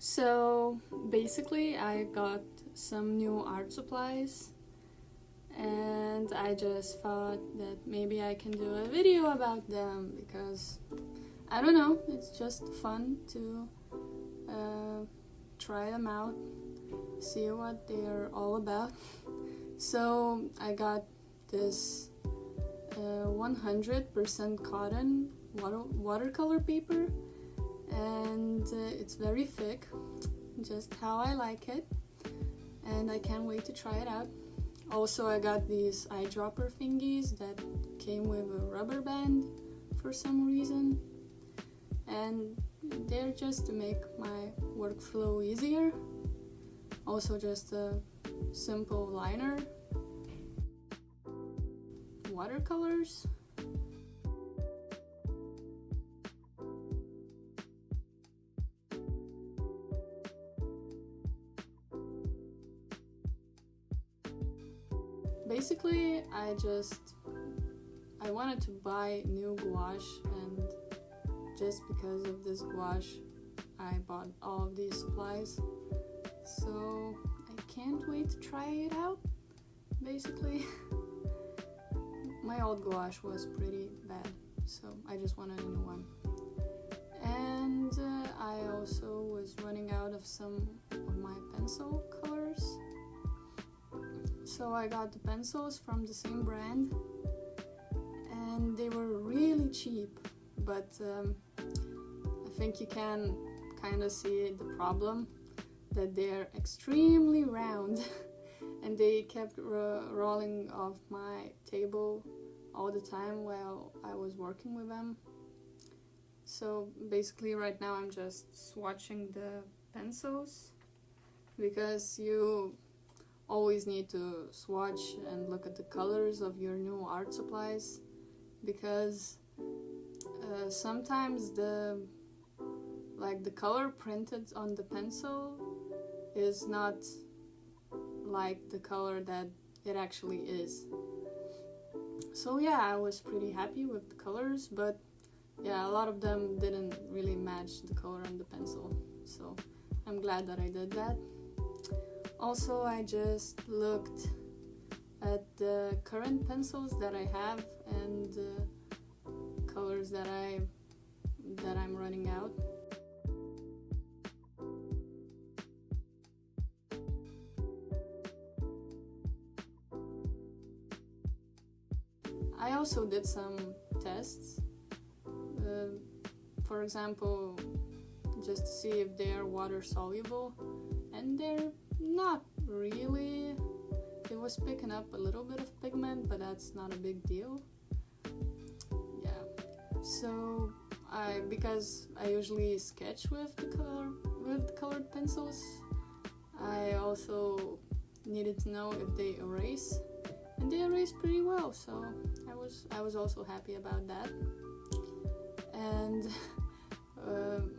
So basically, I got some new art supplies, and I just thought that maybe I can do a video about them because I don't know, it's just fun to try them out, see what they are all about. So I got this 100% cotton watercolor paper, and it's very thick, just how I like it, and I can't wait to try it out. Also, I got these eyedropper thingies that came with a rubber band for some reason, and they're just to make my workflow easier. Also, just a simple liner, watercolors, basically I wanted to buy new gouache, and just because of this gouache I bought all of these supplies. So I can't wait to try it out, basically. My old gouache was pretty bad, so I just wanted a new one. And I also was running out of some of my pencil colors. So I got the pencils from the same brand, and they were really cheap, but I think you can kind of see the problem, that they're extremely round and they kept rolling off my table all the time while I was working with them. So basically right now I'm just swatching the pencils, because you always need to swatch and look at the colors of your new art supplies, because sometimes the color printed on the pencil is not like the color that it actually is. So yeah, I was pretty happy with the colors, but yeah, a lot of them didn't really match the color on the pencil, so I'm glad that I did that. Also, I just looked at the current pencils that I have and the colors that I'm running out. I also did some tests, for example, just to see if they are water soluble, and they're not really. It was picking up a little bit of pigment, but that's not a big deal. Yeah, so because I usually sketch with colored pencils, I also needed to know if they erase, and they erase pretty well, so I was also happy about that. And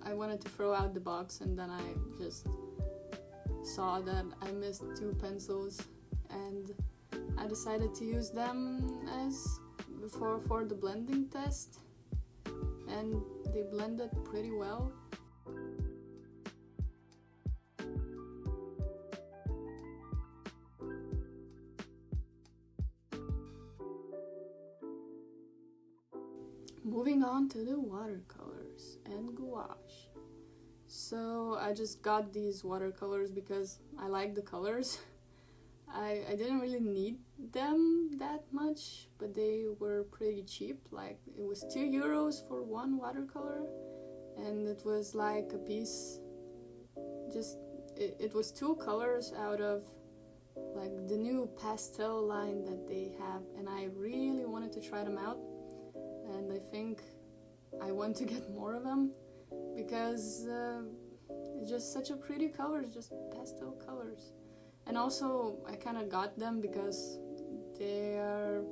I wanted to throw out the box, and then I just saw that I missed 2 pencils, and I decided to use them as for the blending test, and they blended pretty well. Moving on to the watercolors and gouache. So I just got these watercolors because I like the colors. I didn't really need them that much, but they were pretty cheap. Like, it was €2 for one watercolor, and it was like a piece. It was 2 colors out of like the new pastel line that they have, and I really wanted to try them out. And I think I want to get more of them, because it's just such a pretty color, just pastel colors. And also I kind of got them because they are,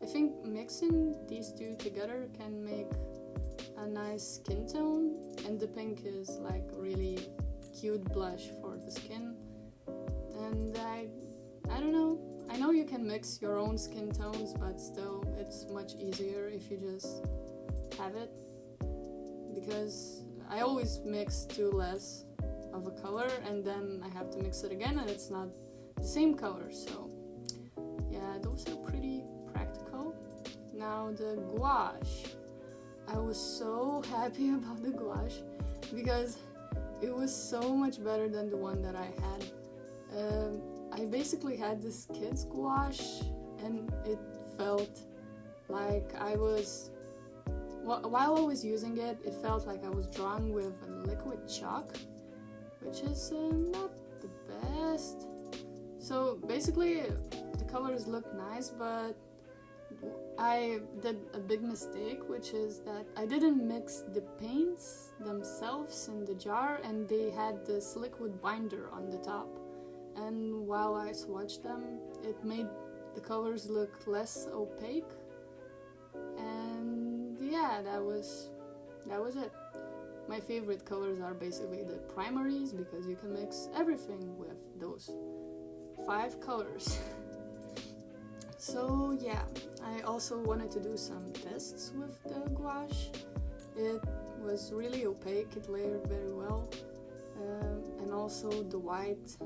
I think mixing these 2 together can make a nice skin tone, and the pink is like really cute blush for the skin. And I don't know, I know you can mix your own skin tones, but still it's much easier if you just have it, because I always mix 2 less of a color, and then I have to mix it again and it's not the same color. So yeah, those are pretty practical. Now the gouache. I was so happy about the gouache because it was so much better than the one that I had. I basically had this kid's gouache and it felt like I was, while I was using it, it felt like I was drawing with a liquid chalk, which is not the best. So basically the colors look nice, but I did a big mistake, which is that I didn't mix the paints themselves in the jar, and they had this liquid binder on the top. And while I swatched them, it made the colors look less opaque. And yeah, that was it. My favorite colors are basically the primaries, because you can mix everything with those 5 colors. So yeah, I also wanted to do some tests with the gouache. It was really opaque, it layered very well, and also the white,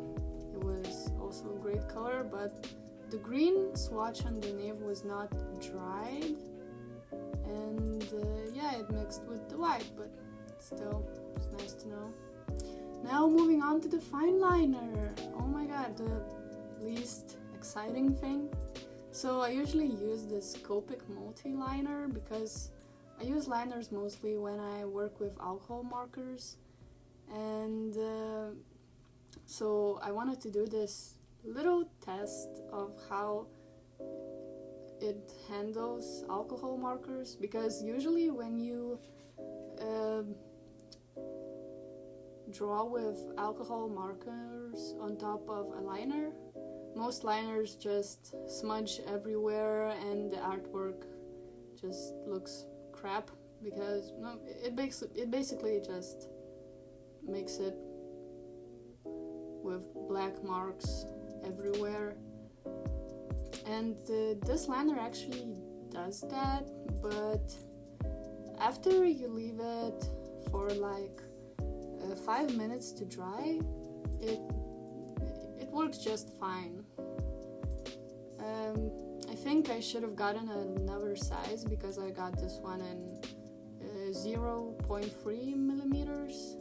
it was also a great color, but the green swatch underneath was not dried, and yeah, it mixed with the white, but still, it's nice to know. Now moving on to the fine liner. Oh my god, the least exciting thing. So I usually use this Copic multi-liner because I use liners mostly when I work with alcohol markers, and so I wanted to do this little test of how it handles alcohol markers, because usually when you draw with alcohol markers on top of a liner, most liners just smudge everywhere and the artwork just looks crap, because it basically just makes it with black marks everywhere. And this liner actually does that, but after you leave it for like 5 minutes to dry, it works just fine. I think I should have gotten another size because I got this one in 0.3 millimeters,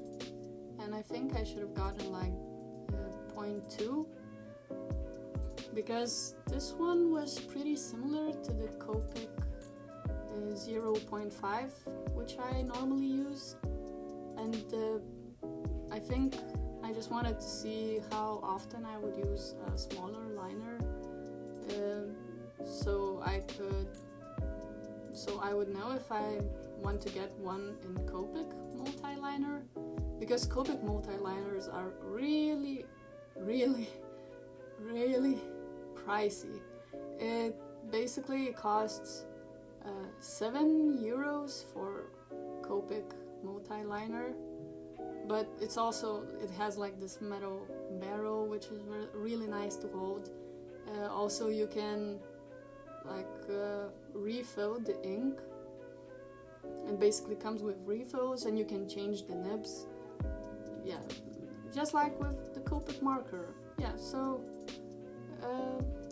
and I think I should have gotten like 0.2, because this one was pretty similar to the Copic 0.5, which I normally use, and I think I just wanted to see how often I would use a smaller liner, so I would know if I want to get one in Copic multi-liner, because Copic multi-liners are really, really, really pricey. It basically costs €7 for Copic multi-liner, but it has like this metal barrel, which is really nice to hold. Also, you can refill the ink. It basically comes with refills, and you can change the nibs. Yeah, just like with the Copic marker. Yeah, so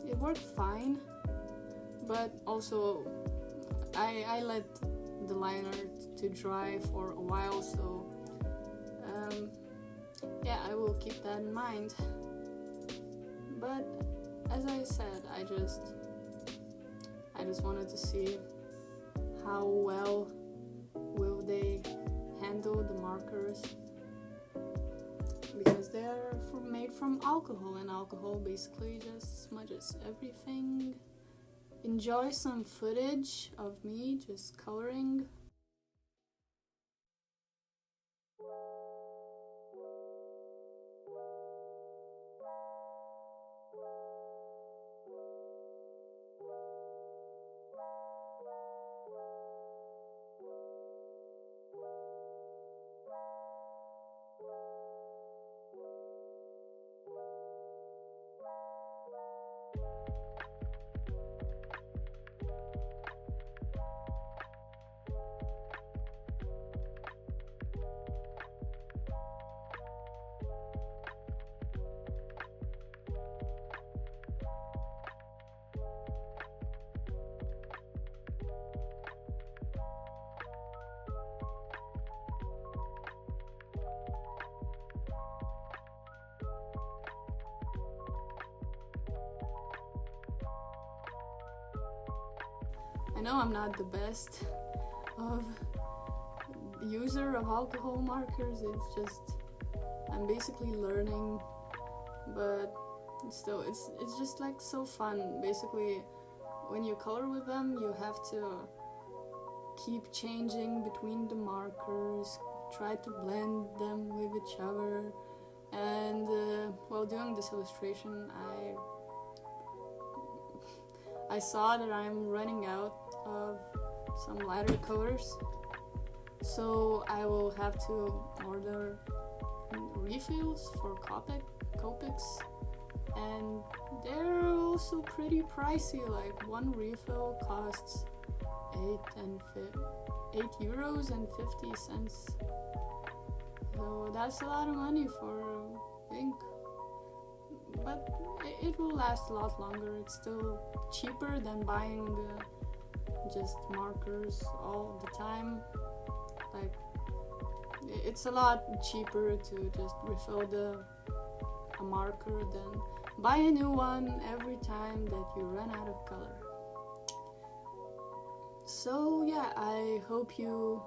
it worked fine, but also I let the liner to dry for a while, so yeah, I will keep that in mind. But as I said, I just wanted to see how well will they handle the markers, because they're made from alcohol, and alcohol basically just smudges everything. Enjoy some footage of me just coloring. I know I'm not the best of user of alcohol markers. It's just I'm basically learning, but still it's just like so fun. Basically, when you color with them, you have to keep changing between the markers, try to blend them with each other. And while doing this illustration, I saw that I'm running out of some lighter colors, so I will have to order refills for Copics, and they're also pretty pricey. Like one refill costs €8.50. So that's a lot of money for ink, but it will last a lot longer. It's still cheaper than buying just markers all the time. Like, it's a lot cheaper to just refill a marker than buy a new one every time that you run out of color. So yeah, I hope you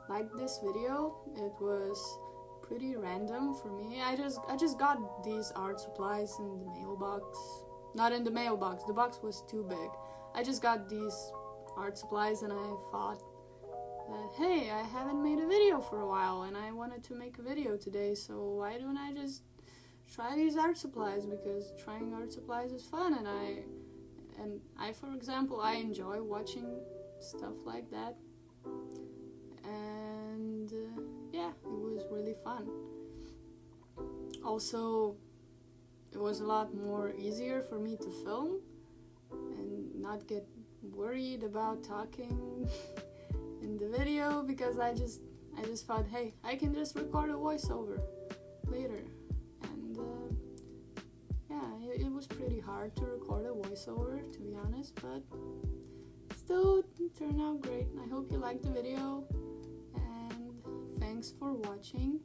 liked this video. It was pretty random for me. I just got these art supplies in the mailbox. Not in the mailbox, the box was too big. I just got these art supplies and I thought that, hey, I haven't made a video for a while and I wanted to make a video today, so why don't I just try these art supplies, because trying art supplies is fun, and I for example, I enjoy watching stuff like that, and yeah, it was really fun. Also, it was a lot more easier for me to film and not get worried about talking in the video, because I just thought, hey, I can just record a voiceover later. And yeah, it was pretty hard to record a voiceover, to be honest, but still it turned out great. I hope you liked the video, and thanks for watching.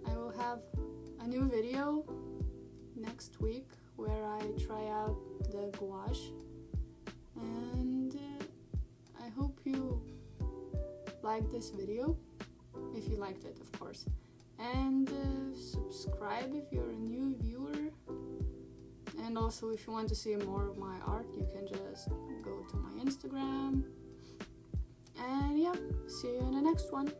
I will have a new video next week where I try out the gouache, and I hope you liked this video, if you liked it, of course, and subscribe if you're a new viewer. And also, if you want to see more of my art, you can just go to my Instagram. And yeah, see you in the next one.